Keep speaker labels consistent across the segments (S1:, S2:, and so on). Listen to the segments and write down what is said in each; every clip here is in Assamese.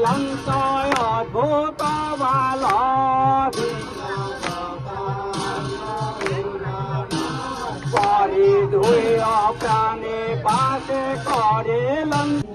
S1: লংকয় অদ্ভুত বাল পরে ধুয়ে প্রাণে পাশে করে লঙ্ক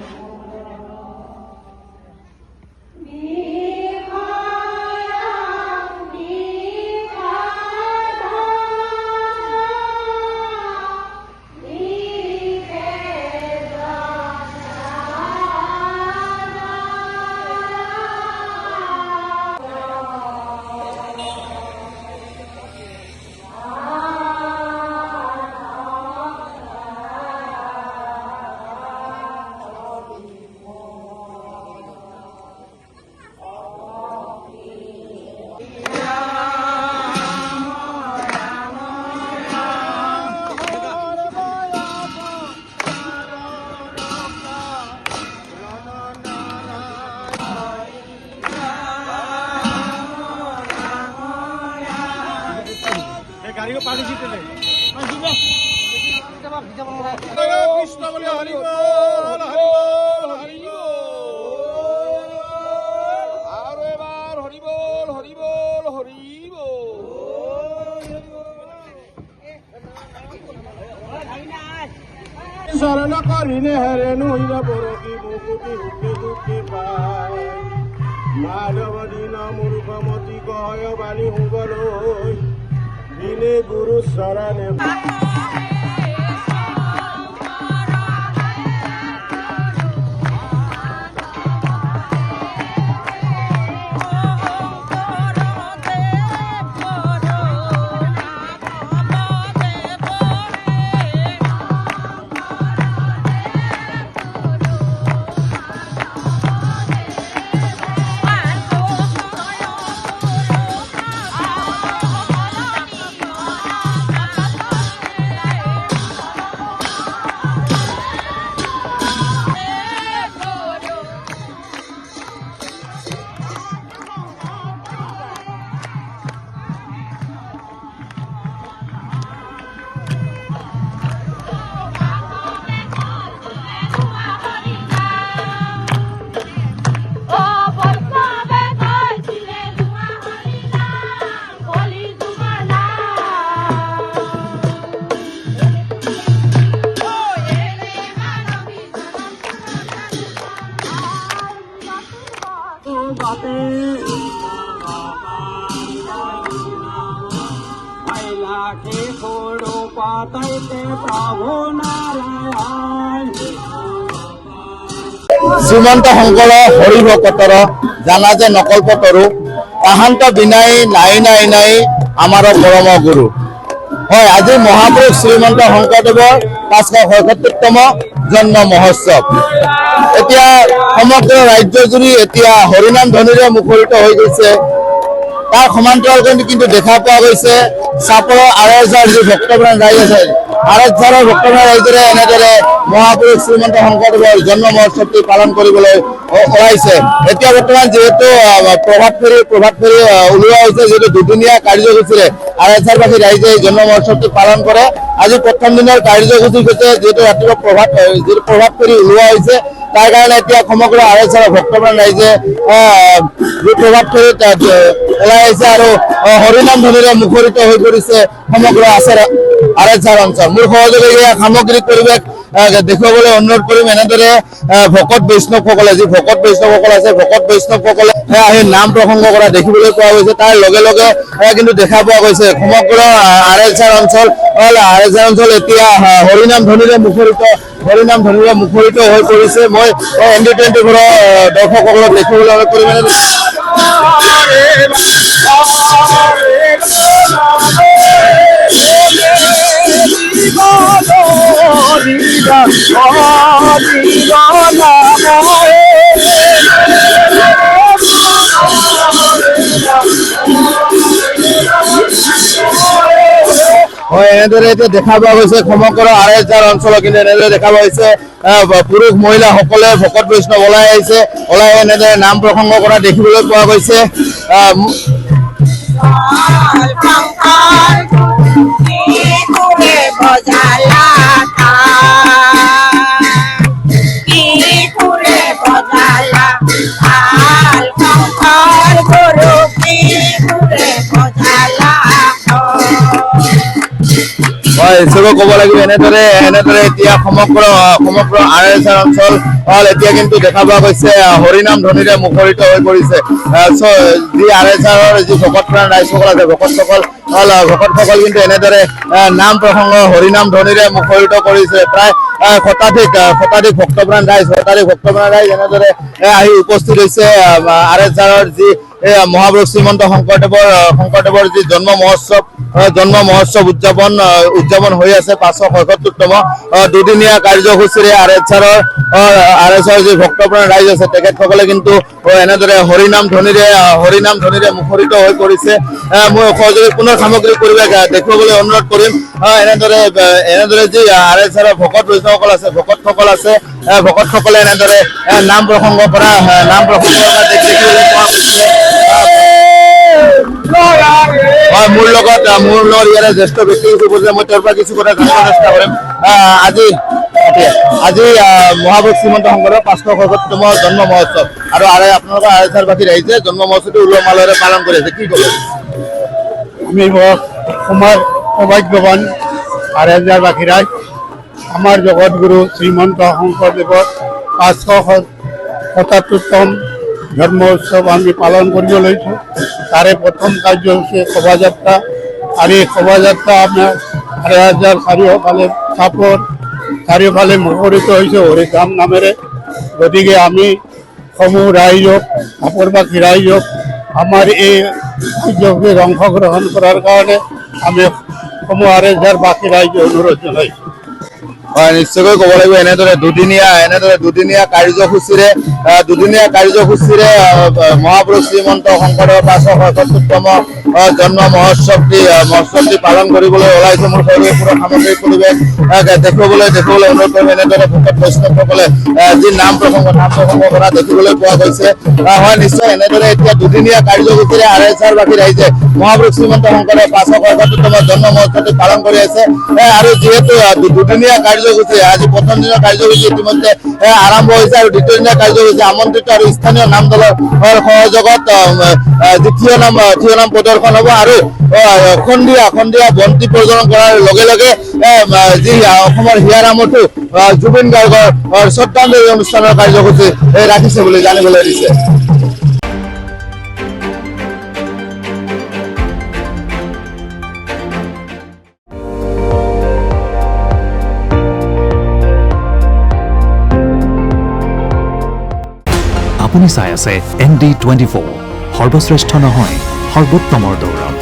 S1: গাড়িও পানি জিতে নেই কৃষ্ণ বলে হরি বল হরি বল হরি বল আর এবার হরি বল হরি বল হরি বল শরণ করিনে হেরে নইরা বরকি মুকুতি হুকে দুঃখে পায় মাধব দিন মূর্খমতি কয় বাণী হুবলই দিনে গুরু শরণে শ্রীমন্ত শংকৰ হৰি ভকতৰ জানা যে নকল্প তৰু তাহান্ত বিনাই নাই নাই নাই আমাৰ পৰম গুৰু হয়। আজি মহাপুৰুষ শ্ৰীমন্ত শংকৰদেৱৰ 576তম জন্ম মহোৎসৱ এতিয়া সমগ্ৰ ৰাজ্যজুৰি এতিয়া হৰিনাম ধ্বনিৰে মুখৰিত হৈ গৈছে। তাৰ সমান্তৰালকৈ কিন্তু দেখা পোৱা গৈছে চাপৰৰ আৰজাৰ যি ভক্তপ্ৰাণ ৰাইজ আছে আৰজাৰৰ ভক্তপ্ৰাণ ৰাইজেৰে এনেদৰে মহাপুৰুষ শ্ৰীমন্ত শংকৰদেৱৰ জন্ম মহোৎসৱটি পালন কৰিবলৈ ওলাইছে। এতিয়া বৰ্তমান যিহেতু প্ৰভাত ফেৰী ওলোৱা হৈছে, যিহেতু দুদিনীয়া কাৰ্যসূচীৰে আৰজাৰবাসী ৰাইজে জন্ম মহোৎসৱটি পালন কৰে। আজি প্ৰথম দিনৰ কাৰ্যসূচী হৈছে যিহেতু ৰাতিপুৱা প্ৰভাত ফেৰী ওলোৱা হৈছে, তাৰ কাৰণে এতিয়া সমগ্ৰ আৰজাৰৰ ভক্তপ্ৰাণ ৰাইজে প্ৰভাত ফেৰীত ওলাই আহিছে আৰু হৰিনাম ধ্বনিৰে মুখৰিত হৈ পৰিছে সমগ্ৰ আৰজাৰ অঞ্চল। মোৰ সহযোগীয়ে সামগ্ৰিক পৰিৱেশ দেখুৱাবলৈ অনুৰোধ কৰিম। এনেদৰে ভকত বৈষ্ণৱসকলে যি ভকত বৈষ্ণৱসকল আছে ভকত বৈষ্ণৱসকলে আহি নাম প্ৰসংগ কৰা দেখিবলৈ পোৱা গৈছে। তাৰ লগে লগে কিন্তু দেখা পোৱা গৈছে সমগ্ৰ আৰজাৰ অঞ্চল এতিয়া হৰিনাম ধ্বনিৰে মুখৰিত হৈ পৰিছে। মই ND24 দৰ্শকসকলক দেখিবলৈ অনুৰোধ কৰিম। এনেদৰে এতিয়া দেখা পোৱা গৈছে সমগ্ৰ আৰজাৰ অঞ্চলত কিন্তু এনেদৰে দেখা পোৱা গৈছে পুৰুষ মহিলাসকলে ভকত বৈষ্ণৱ ওলাই আহিছে, ওলাই এনেদৰে নাম প্ৰসংগ কৰা দেখিবলৈ পোৱা গৈছে। হিচাপে ক'ব লাগিব এনেদৰে এতিয়া সমগ্ৰ আৰএছআৰ অঞ্চল এতিয়া কিন্তু দেখা পোৱা গৈছে হৰিনাম ধ্বনিৰে মুখৰিত হৈ পৰিছে। যি আৰএছআৰৰ যি ভকতপ্ৰাণ ৰাইজসকল আছে ভকতসকল কিন্তু এনেদৰে নাম প্ৰসংগ হৰিনাম ধ্বনিৰে মুখৰিত কৰিছে। প্ৰায় শতাধিক ভক্তপ্ৰাণ ৰাইজ এনেদৰে আহি উপস্থিত হৈছে আৰএছআৰৰ যি মহাপুৰুষ শ্ৰীমন্ত শংকৰদেৱৰ যি জন্ম মহোৎসৱ উদযাপন হৈ আছে 577তম দুদিনীয়া কাৰ্যসূচীৰে আৰএছআৰৰ যি ভক্তপ্ৰাণ ৰাইজ আছে তেখেতসকলে কিন্তু এনেদৰে হৰিনাম ধ্বনিৰে মুখৰিত হৈ পৰিছে। মই সহযোগী পুনৰ সামগ্ৰিক পৰিৱেশ দেখুৱাবলৈ অনুৰোধ কৰিম। এনেদৰে যি আৰএছআৰৰ ভকতসকল আছে ভকতসকলে এনেদৰে নাম প্ৰসংগ কৰা দেখিবলৈ পোৱা গৈছে। মোৰ লগত ইয়াৰে জ্যেষ্ঠ ব্যক্তি কিছু কৈছে, মই তেওঁৰ পৰা কিছু কথা জানিব চেষ্টা কৰিম। আজি মহাপুৰুষ শ্ৰীমন্ত শংকৰদেৱৰ 577তম জন্ম মহোৎসৱ আৰু আপোনালোকৰ আৰএছআৰ বাসী ৰাইজে জন্ম মহোৎসৱটো উলহ মালহেৰে পালন কৰি আছে, কি ক'ব?
S2: আমি সৌভাগ্যৱান আৰএছআৰ বাসী ৰাইজ আমাৰ জগতগুৰু শ্ৰীমন্ত শংকৰদেৱৰ 577তম জন্ম উৎসৱ আমি পালন কৰিব লৈছোঁ। তাৰে প্ৰথম কাৰ্যসূচী শোভাযাত্ৰা আৰু এই শোভাযাত্ৰা আমাৰ আৰএছআৰ চাৰিওফালে মুখৰিত হৈছে হৰিধাম নামেৰে। গতিকে আমি সমূহ ৰাইজক চাপৰবাসী ৰাইজক আমাৰ এই কাৰ্যসূচীত অংশগ্ৰহণ কৰাৰ কাৰণে আমি সমূহ আৰএছআৰ বাসী ৰাইজে অনুৰোধ জনাইছোঁ।
S1: হয়, নিশ্চয়কৈ ক'ব লাগিব এনেদৰে দুদিনীয়া কাৰ্যসূচীৰে মহাপুৰুষ শ্ৰীমন্ত শংকৰদেৱৰ 577তম জন্ম মহোৎসৱটি পালন কৰিবলৈ ওলাইছে। মোৰ সৈতে পুৰা সামগ্ৰিক পৰিৱেশ দেখুৱাবলৈ অনুৰোধ কৰিম। এনেদৰে ভকত বৈষ্ণৱসকলে যি নাম প্ৰসংগ কৰা দেখিবলৈ পোৱা গৈছে। হয়, নিশ্চয় এনেদৰে এতিয়া দুদিনীয়া কাৰ্যসূচীৰে আৰএছআৰ বাসী ৰাইজে মহাপুৰুষ শ্ৰীমন্ত শংকৰদেৱৰ 577তম জন্ম মহোৎসৱটি পালন কৰি আছে। আৰু যিহেতু দুদিনীয়া কাৰ্যসূচী আজি প্ৰথম দিনৰ কাৰ্যসূচী ইতিমধ্যে আৰম্ভ হৈছে আৰু দ্বিতীয় দিনীয়া কাৰ্যসূচী আমন্ত্ৰিত আৰু স্থানীয় নাম দলৰ সহযোগত থিয় নাম প্ৰদৰ্শন হ'ব আৰু সন্ধিয়া বন্তি প্ৰজ্বলন কৰাৰ লগে লগে যি অসমৰ হিয়াৰামতো জুবিন গাৰ্গৰ শ্ৰদ্ধাঞ্জলি অনুষ্ঠানৰ কাৰ্যসূচী ৰাখিছে বুলি জানিবলৈ দিছে।
S3: আপুনি চাই আছে ND24 সৰ্বশ্ৰেষ্ঠ নহয় সৰ্বোত্তমৰ দৌৰ।